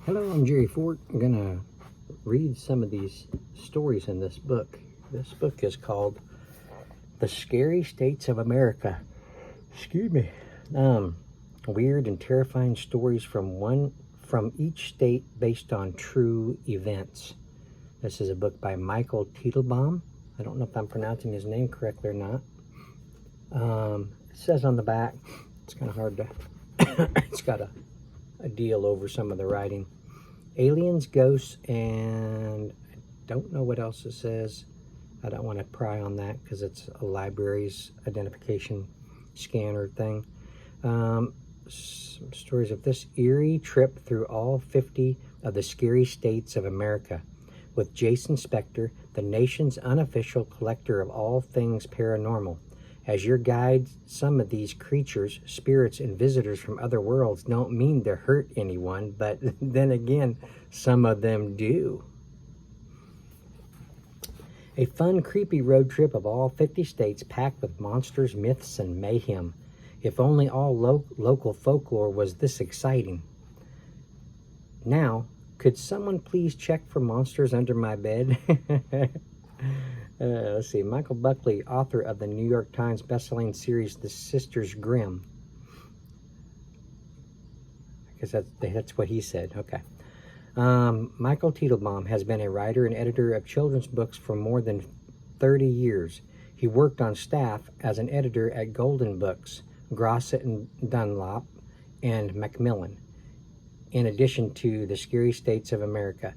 Hello, I'm Jerry Fort. I'm going to read some of these stories in this book. This book is called The Scary States of America. Excuse me. Weird and terrifying stories from each state based on true events. This is a book by Michael Teitelbaum. I don't know if I'm pronouncing his name correctly or not. It says on the back, it's kind of hard to, it's got a deal over some of the writing. Aliens, ghosts, and I don't know what else it says. I don't want to pry on that because it's a library's identification scanner thing. Some stories of this eerie trip through all 50 of the scary states of America with Jason Specter, the nation's unofficial collector of all things paranormal. As your guide, some of these creatures, spirits, and visitors from other worlds don't mean to hurt anyone, but then again, some of them do. A fun, creepy road trip of all 50 states packed with monsters, myths, and mayhem. If only all local folklore was this exciting. Now, could someone please check for monsters under my bed? Let's see. Michael Buckley, author of the New York Times bestselling series The Sisters Grimm. I guess that's what he said. Okay. Michael Teitelbaum has been a writer and editor of children's books for more than 30 years. He worked on staff as an editor at Golden Books, Grosset and Dunlop, and Macmillan. In addition to The Scary States of America,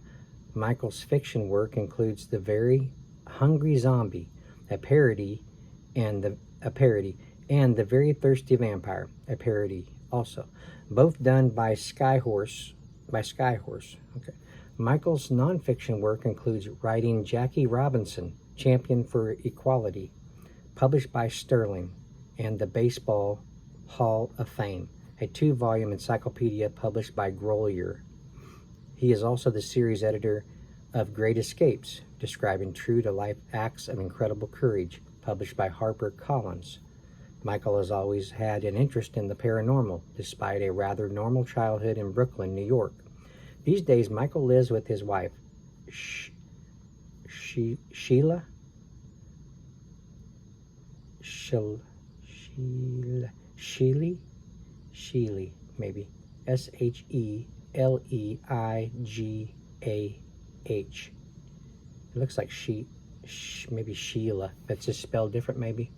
Michael's fiction work includes The Very Hungry Zombie, a parody, and The Very Thirsty Vampire, a parody also, both done by Skyhorse. Okay. Michael's nonfiction work includes writing Jackie Robinson, Champion for Equality, published by Sterling, and the Baseball Hall of Fame, a 2-volume encyclopedia published by Grolier. He is also the series editor of Great Escapes, describing true-to-life acts of incredible courage, published by HarperCollins. Michael has always had an interest in the paranormal, despite a rather normal childhood in Brooklyn, New York. These days, Michael lives with his wife, Sheila, maybe, Sheleigah. It looks like maybe Sheila. That's just spelled different, maybe.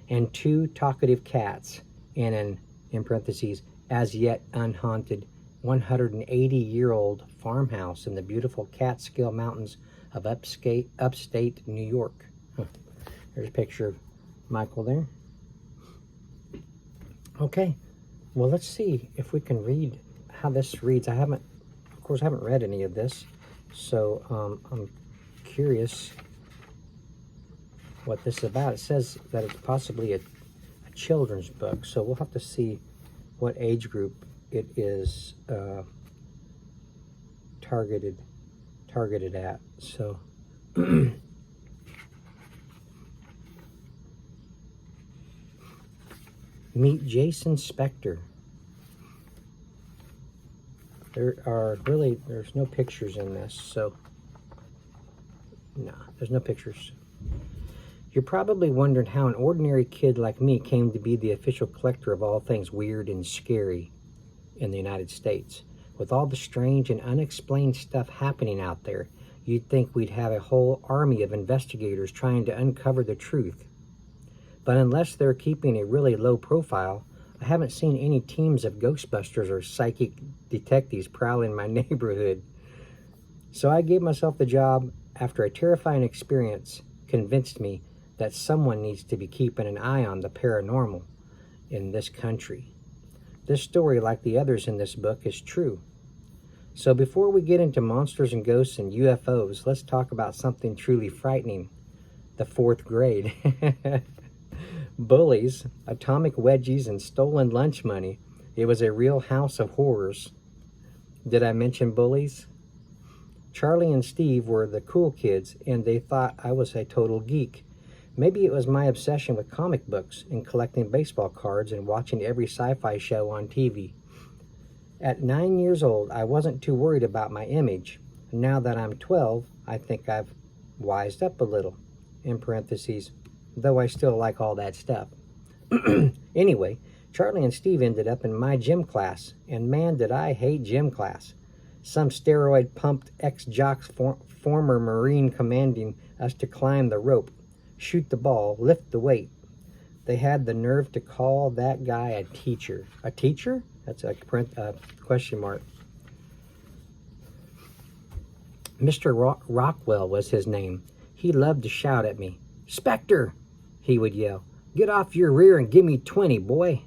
And 2 talkative cats in parentheses, as yet unhaunted 180-year-old farmhouse in the beautiful Catskill Mountains of upstate New York. There's a picture of Michael there. Okay, well, let's see if we can read how this reads. I haven't read any of this, so I'm curious what this is about. It says that it's possibly a children's book, so we'll have to see what age group it is targeted at. So meet Jason Specter. There's no pictures in this, so no, there's no pictures. You're probably wondering how an ordinary kid like me came to be the official collector of all things weird and scary in the United States. With all the strange and unexplained stuff happening out there, you'd think we'd have a whole army of investigators trying to uncover the truth. But unless they're keeping a really low profile, I haven't seen any teams of Ghostbusters or psychic detectives prowling my neighborhood. So I gave myself the job after a terrifying experience convinced me that someone needs to be keeping an eye on the paranormal in this country. This story, like the others in this book, is true. So before we get into monsters and ghosts and UFOs, let's talk about something truly frightening. The 4th grade. Bullies, atomic wedgies, and stolen lunch money. It was a real house of horrors. Did I mention bullies? Charlie and Steve were the cool kids, and they thought I was a total geek. Maybe it was my obsession with comic books and collecting baseball cards and watching every sci-fi show on TV. At 9 years old, I wasn't too worried about my image. Now that I'm 12, I think I've wised up a little. In parentheses, though I still like all that stuff. Anyway, Charlie and Steve ended up in my gym class, and man, did I hate gym class. Some steroid-pumped ex-jocks former Marine commanding us to climb the rope, shoot the ball, lift the weight. They had the nerve to call that guy a teacher. A teacher? That's a question mark. Mr. Rockwell was his name. He loved to shout at me. "Specter!" he would yell. "Get off your rear and give me 20, boy."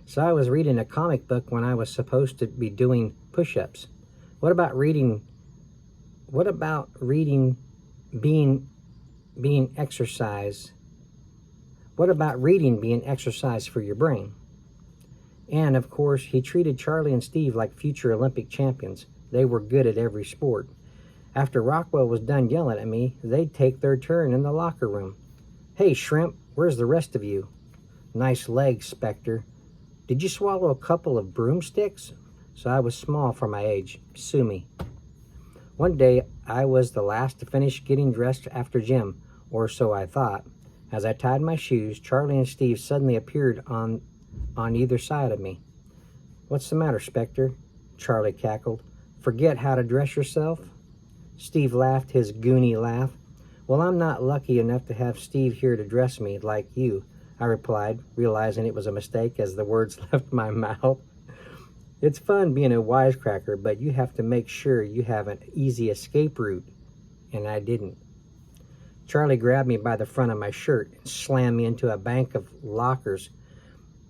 So I was reading a comic book when I was supposed to be doing push-ups. What about reading being exercise? What about reading being exercise for your brain? And, of course, he treated Charlie and Steve like future Olympic champions. They were good at every sport. After Rockwell was done yelling at me, they'd take their turn in the locker room. "Hey, Shrimp, where's the rest of you?" "Nice legs, Specter." "Did you swallow a couple of broomsticks?" So I was small for my age. Sue me. One day, I was the last to finish getting dressed after gym, or so I thought. As I tied my shoes, Charlie and Steve suddenly appeared on either side of me. "What's the matter, Specter?" Charlie cackled. "Forget how to dress yourself?" Steve laughed his goony laugh. "Well, I'm not lucky enough to have Steve here to dress me like you," I replied, realizing it was a mistake as the words left my mouth. It's fun being a wisecracker, but you have to make sure you have an easy escape route, and I didn't. Charlie grabbed me by the front of my shirt and slammed me into a bank of lockers.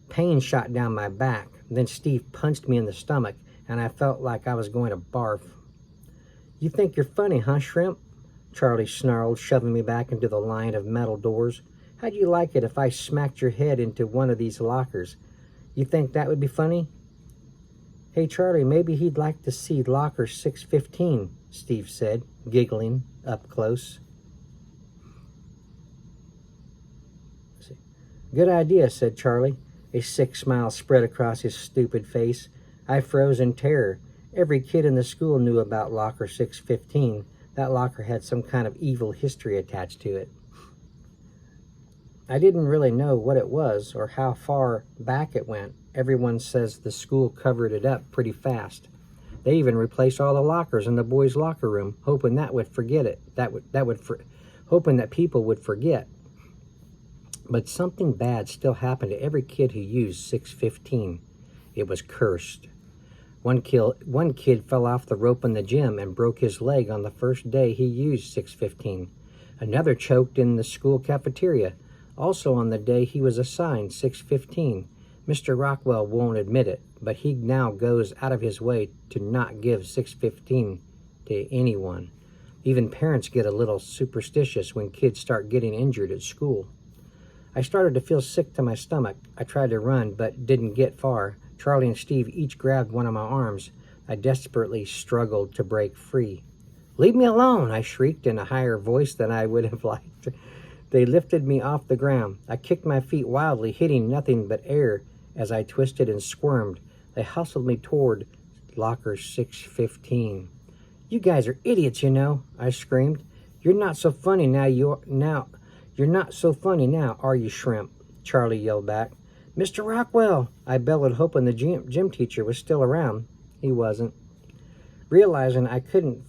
Pain shot down my back. Then Steve punched me in the stomach, and I felt like I was going to barf. "You think you're funny, huh, Shrimp?" Charlie snarled, shoving me back into the line of metal doors. "How'd you like it if I smacked your head into one of these lockers? You think that would be funny?" "Hey, Charlie, maybe he'd like to see locker 615, Steve said, giggling up close. "Good idea," said Charlie. A sick smile spread across his stupid face. I froze in terror. Every kid in the school knew about locker 615. That locker had some kind of evil history attached to it. I didn't really know what it was or how far back it went. Everyone says the school covered it up pretty fast. They even replaced all the lockers in the boys' locker room, hoping that would forget it. Hoping that people would forget. But something bad still happened to every kid who used 615. It was cursed. One kid fell off the rope in the gym and broke his leg on the first day he used 615. Another choked in the school cafeteria, also on the day he was assigned 615. Mr. Rockwell won't admit it, but he now goes out of his way to not give 615 to anyone. Even parents get a little superstitious when kids start getting injured at school. I started to feel sick to my stomach. I tried to run, but didn't get far. Charlie and Steve each grabbed one of my arms. I desperately struggled to break free. "Leave me alone," I shrieked in a higher voice than I would have liked. They lifted me off the ground. I kicked my feet wildly, hitting nothing but air as I twisted and squirmed. They hustled me toward locker 615. "You guys are idiots, you know," I screamed. You're not so funny now, are you, Shrimp?" Charlie yelled back. "Mr. Rockwell!" I bellowed, hoping the gym teacher was still around. He wasn't. Realizing I couldn't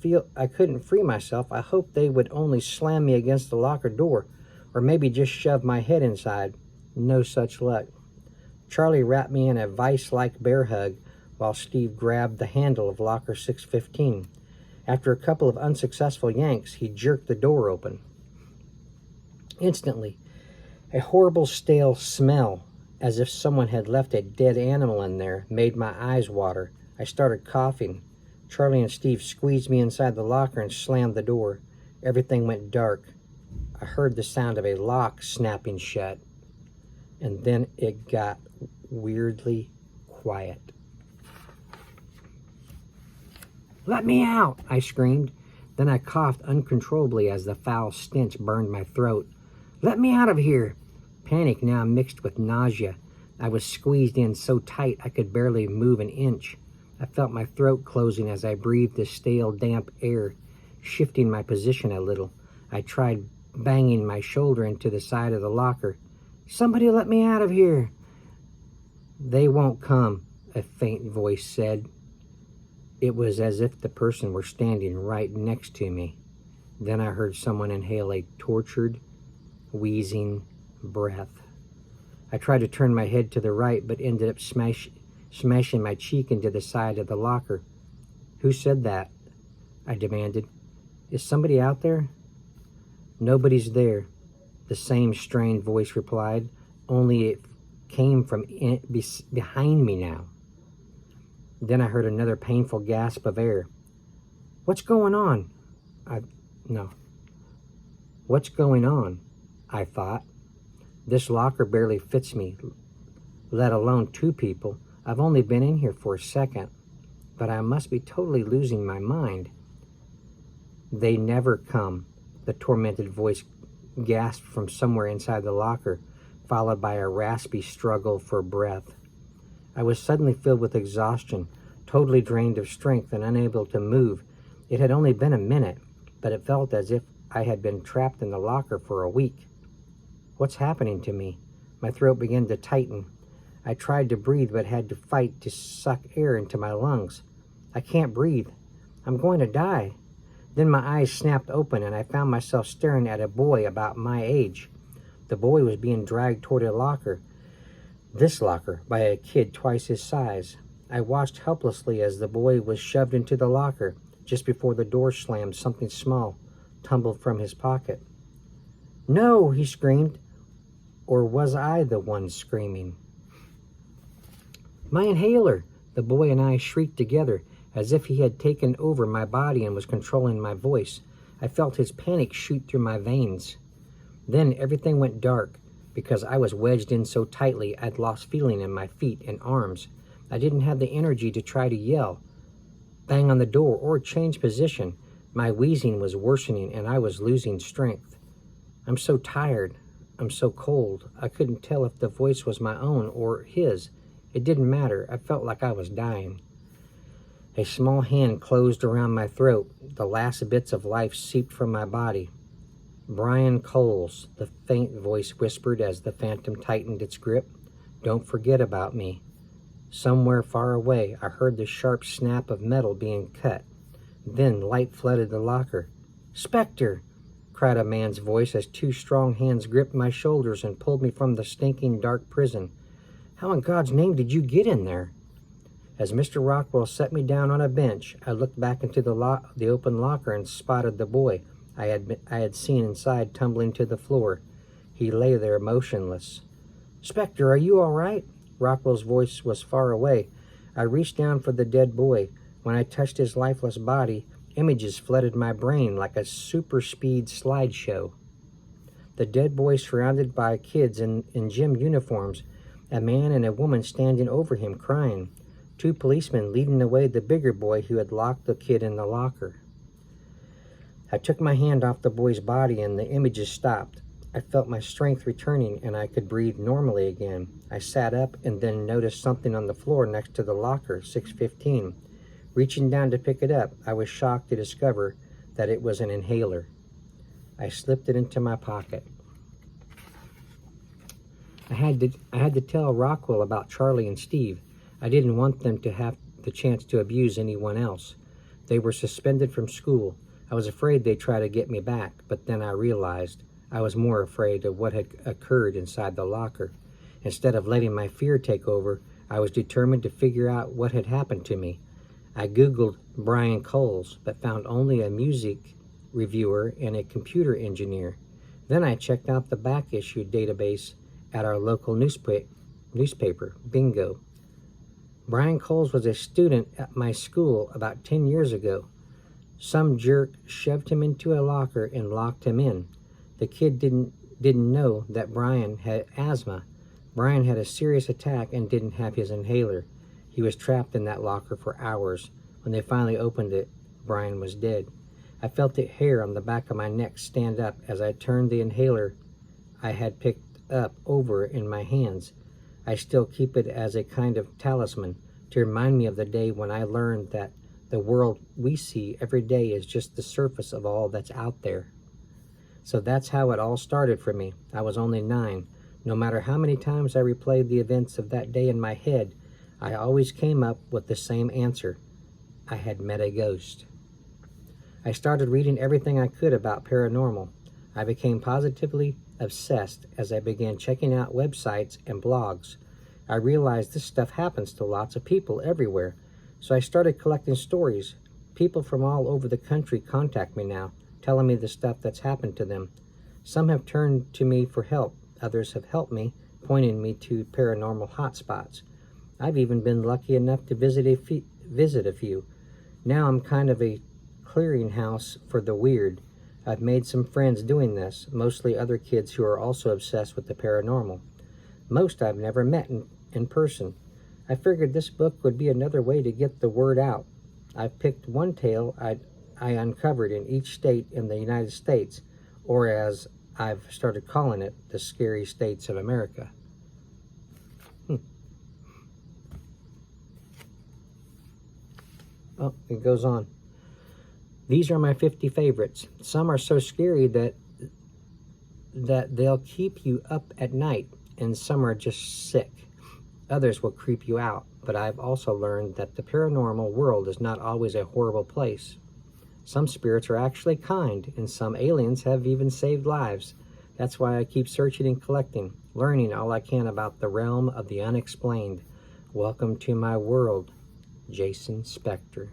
free myself, I hoped they would only slam me against the locker door, or maybe just shove my head inside. No such luck. Charlie wrapped me in a vice-like bear hug, while Steve grabbed the handle of locker 615. After a couple of unsuccessful yanks, he jerked the door open. Instantly, a horrible stale smell, as if someone had left a dead animal in there, made my eyes water. I started coughing. Charlie and Steve squeezed me inside the locker and slammed the door. Everything went dark. I heard the sound of a lock snapping shut. And then it got weirdly quiet. "Let me out!" I screamed. Then I coughed uncontrollably as the foul stench burned my throat. "Let me out of here!" Panic now mixed with nausea. I was squeezed in so tight I could barely move an inch. I felt my throat closing as I breathed the stale, damp air, shifting my position a little. I tried banging my shoulder into the side of the locker. "Somebody let me out of here!" "They won't come," a faint voice said. It was as if the person were standing right next to me. Then I heard someone inhale a tortured, wheezing breath. I tried to turn my head to the right, but ended up smashing my cheek into the side of the locker. "Who said that?" I demanded. "Is somebody out there?" "Nobody's there," the same strained voice replied, only it came from behind me now. Then I heard another painful gasp of air. "What's going on?" What's going on? I thought. This locker barely fits me, let alone two people. I've only been in here for a second, but I must be totally losing my mind. "They never come," the tormented voice gasped from somewhere inside the locker, followed by a raspy struggle for breath. I was suddenly filled with exhaustion, totally drained of strength and unable to move. It had only been a minute, but it felt as if I had been trapped in the locker for a week. What's happening to me? My throat began to tighten. I tried to breathe but had to fight to suck air into my lungs. I can't breathe. I'm going to die. Then my eyes snapped open and I found myself staring at a boy about my age. The boy was being dragged toward a locker. This locker, by a kid twice his size. I watched helplessly as the boy was shoved into the locker. Just before the door slammed, something small tumbled from his pocket. "No!" he screamed. Or was I the one screaming? "My inhaler!" The boy and I shrieked together, as if he had taken over my body and was controlling my voice. I felt his panic shoot through my veins. Then everything went dark. Because I was wedged in so tightly, I'd lost feeling in my feet and arms. I didn't have the energy to try to yell, bang on the door, or change position. My wheezing was worsening and I was losing strength. I'm so tired. I'm so cold. I couldn't tell if the voice was my own or his. It didn't matter. I felt like I was dying. A small hand closed around my throat. The last bits of life seeped from my body. "Brian Coles," the faint voice whispered as the phantom tightened its grip. "Don't forget about me." Somewhere far away, I heard the sharp snap of metal being cut. Then light flooded the locker. "Specter!" cried a man's voice as two strong hands gripped my shoulders and pulled me from the stinking dark prison. "How in God's name did you get in there?" As Mr. Rockwell set me down on a bench, I looked back into the open locker and spotted the boy I had seen inside tumbling to the floor. He lay there motionless. "Specter, are you all right?" Rockwell's voice was far away. I reached down for the dead boy. When I touched his lifeless body, images flooded my brain like a super-speed slideshow. The dead boy surrounded by kids in gym uniforms, a man and a woman standing over him crying, two policemen leading away the bigger boy who had locked the kid in the locker. I took my hand off the boy's body and the images stopped. I felt my strength returning and I could breathe normally again. I sat up and then noticed something on the floor next to the locker, 615. Reaching down to pick it up, I was shocked to discover that it was an inhaler. I slipped it into my pocket. I had to tell Rockwell about Charlie and Steve. I didn't want them to have the chance to abuse anyone else. They were suspended from school. I was afraid they'd try to get me back, but then I realized I was more afraid of what had occurred inside the locker. Instead of letting my fear take over, I was determined to figure out what had happened to me. I Googled Brian Coles, but found only a music reviewer and a computer engineer. Then I checked out the back issue database at our local newspaper, Bingo. Brian Coles was a student at my school about 10 years ago. Some jerk shoved him into a locker and locked him in. The kid didn't know that Brian had asthma. Brian had a serious attack and didn't have his inhaler. He was trapped in that locker for hours. When they finally opened it, Brian was dead. I felt the hair on the back of my neck stand up as I turned the inhaler I had picked up over in my hands. I still keep it as a kind of talisman to remind me of the day when I learned that the world we see every day is just the surface of all that's out there. So that's how it all started for me. I was only 9. No matter how many times I replayed the events of that day in my head, I always came up with the same answer. I had met a ghost. I started reading everything I could about paranormal. I became positively obsessed as I began checking out websites and blogs. I realized this stuff happens to lots of people everywhere, so I started collecting stories. People from all over the country contact me now, telling me the stuff that's happened to them. Some have turned to me for help. Others have helped me, pointing me to paranormal hotspots. I've even been lucky enough to visit a few. Now I'm kind of a clearinghouse for the weird. I've made some friends doing this, mostly other kids who are also obsessed with the paranormal. Most I've never met in person. I figured this book would be another way to get the word out. I've picked one tale I uncovered in each state in the United States, or as I've started calling it, the scary states of America. Oh, it goes on. These are my 50 favorites. Some are so scary that they'll keep you up at night, and some are just sick. Others will creep you out, but I've also learned that the paranormal world is not always a horrible place. Some spirits are actually kind, and some aliens have even saved lives. That's why I keep searching and collecting, learning all I can about the realm of the unexplained. Welcome to my world, Jason Specter.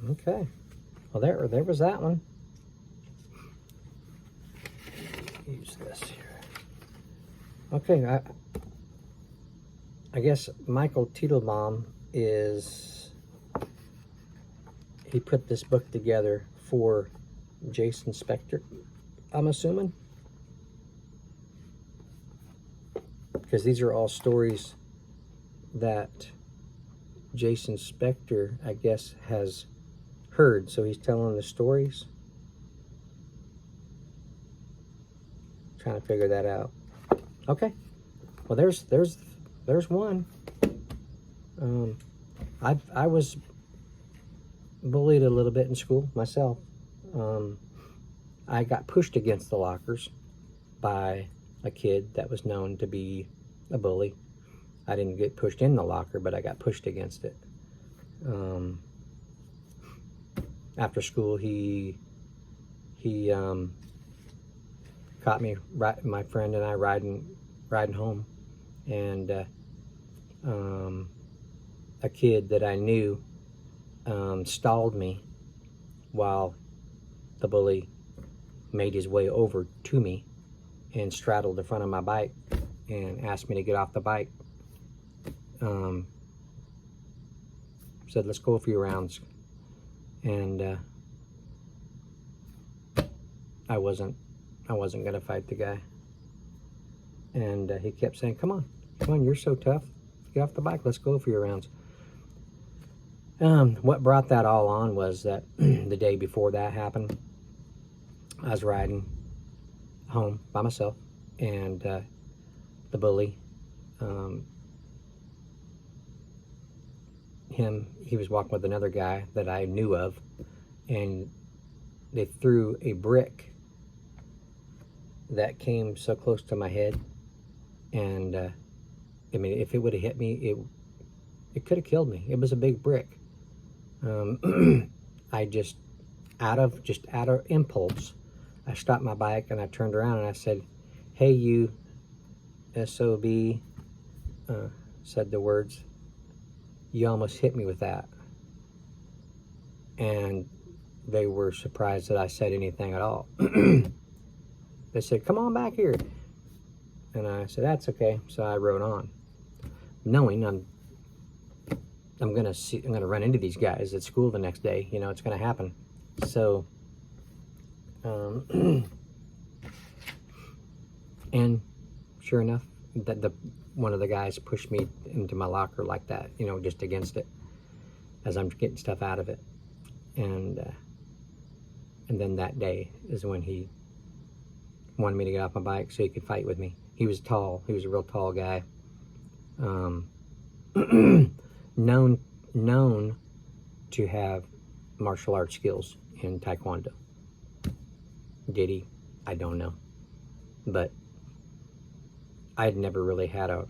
Okay. Well, there was that one. Use this here. Okay, I guess Michael Teitelbaum he put this book together for Jason Specter, I'm assuming. Because these are all stories that Jason Specter, I guess, has heard. So he's telling the stories. Trying to figure that out. Okay. Well, there's one. I was bullied a little bit in school myself. I got pushed against the lockers by a kid that was known to be a bully. I didn't get pushed in the locker, but I got pushed against it. After school, he caught me, my friend and I riding home, and a kid that I knew stalled me while the bully made his way over to me and straddled the front of my bike and asked me to get off the bike. Said, let's go a few rounds. And I wasn't gonna fight the guy. And he kept saying, come on, you're so tough. Get off the bike, let's go a few rounds. What brought that all on was that the day before that happened, I was riding home by myself, and the bully, he was walking with another guy that I knew of, and they threw a brick that came so close to my head, and I mean, if it would have hit me, it could have killed me. It was a big brick. I just out of impulse, I stopped my bike and I turned around and I said, "Hey, you SOB," said the words. "You almost hit me with that." And they were surprised that I said anything at all. They said, "Come on back here." And I said, "That's okay." So I rode on, knowing I'm gonna run into these guys at school the next day. You know, it's gonna happen. So, and sure enough, that one of the guys pushed me into my locker like that. You know, just against it as I'm getting stuff out of it. And And then that day is when he wanted me to get off my bike so he could fight with me. He was tall. He was a real tall guy. Known to have martial arts skills in Taekwondo. Did he? I don't know. But I'd never really had a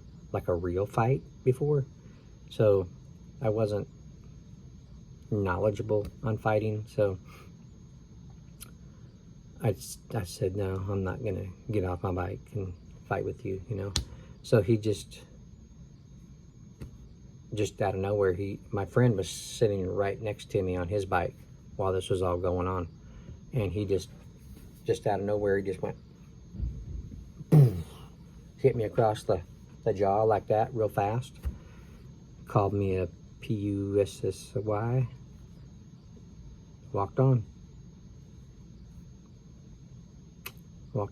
real fight before, so I wasn't knowledgeable on fighting. So I said, no, I'm not gonna get off my bike and fight with you, you know. So he just out of nowhere, my friend was sitting right next to me on his bike while this was all going on, and he just out of nowhere, he just went boom, hit me across the jaw like that real fast, called me a P-U-S-S-Y, walked on,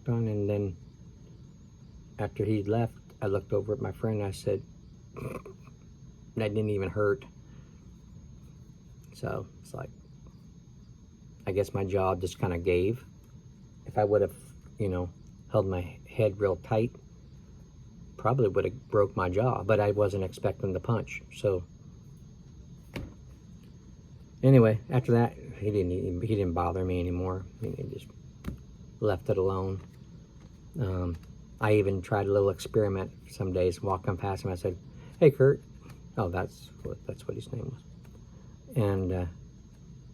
and then after he'd left, I looked over at my friend and I said, that didn't even hurt. So it's like, I guess my jaw just kind of gave. If I would have, you know, held my head real tight, probably would have broke my jaw, but I wasn't expecting the punch. So anyway, after that, he didn't bother me anymore. He just left it alone. I even tried a little experiment some days, walking past him. I said, "Hey, Kurt." Oh, that's what his name was. And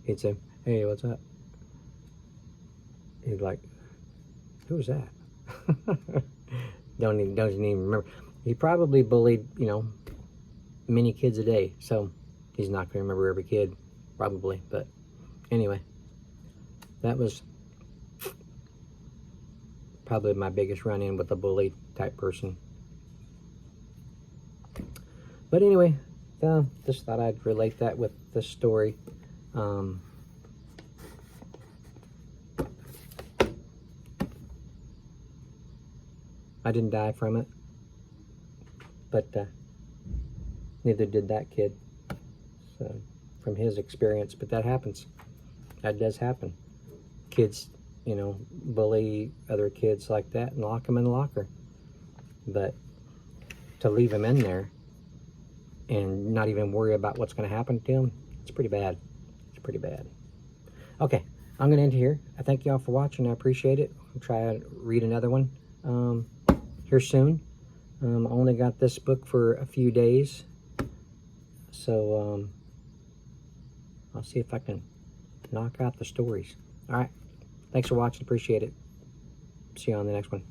he'd say, "Hey, what's up?" He'd like, "Who was that?" Doesn't even remember. He probably bullied, you know, many kids a day, so he's not going to remember every kid, probably. But anyway, that was probably my biggest run-in with a bully type person. But anyway, just thought I'd relate that with this story. I didn't die from it, but neither did that kid. So, from his experience, but that happens. That does happen. Kids, you know, bully other kids like that and lock them in the locker. But to leave them in there and not even worry about what's going to happen to them, it's pretty bad. It's pretty bad. Okay, I'm going to end here. I thank y'all for watching. I appreciate it. I'll try to read another one here soon. I only got this book for a few days, so I'll see if I can knock out the stories. All right, thanks for watching. Appreciate it. See you on the next one.